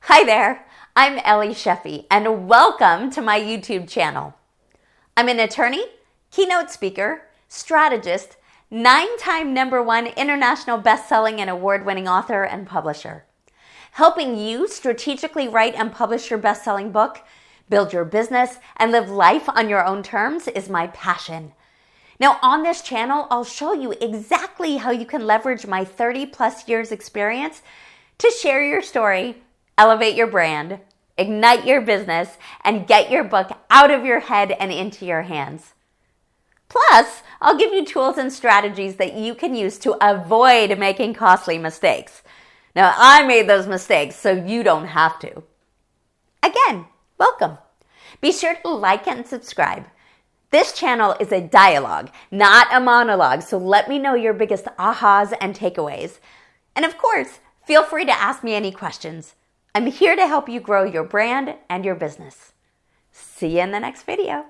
Hi there, I'm Ellie Shefi, and welcome to my YouTube channel. I'm an attorney, keynote speaker, strategist, 9-time #1 international best-selling and award-winning author and publisher. Helping you strategically write and publish your best-selling book, build your business, and live life on your own terms is my passion. Now, on this channel, I'll show you exactly how you can leverage my 30+ years experience to share your story, elevate your brand, ignite your business, and get your book out of your head and into your hands. Plus, I'll give you tools and strategies that you can use to avoid making costly mistakes. Now, I made those mistakes, so you don't have to. Again, welcome. Be sure to like and subscribe. This channel is a dialogue, not a monologue, so let me know your biggest ahas and takeaways. And of course, feel free to ask me any questions. I'm here to help you grow your brand and your business. See you in the next video.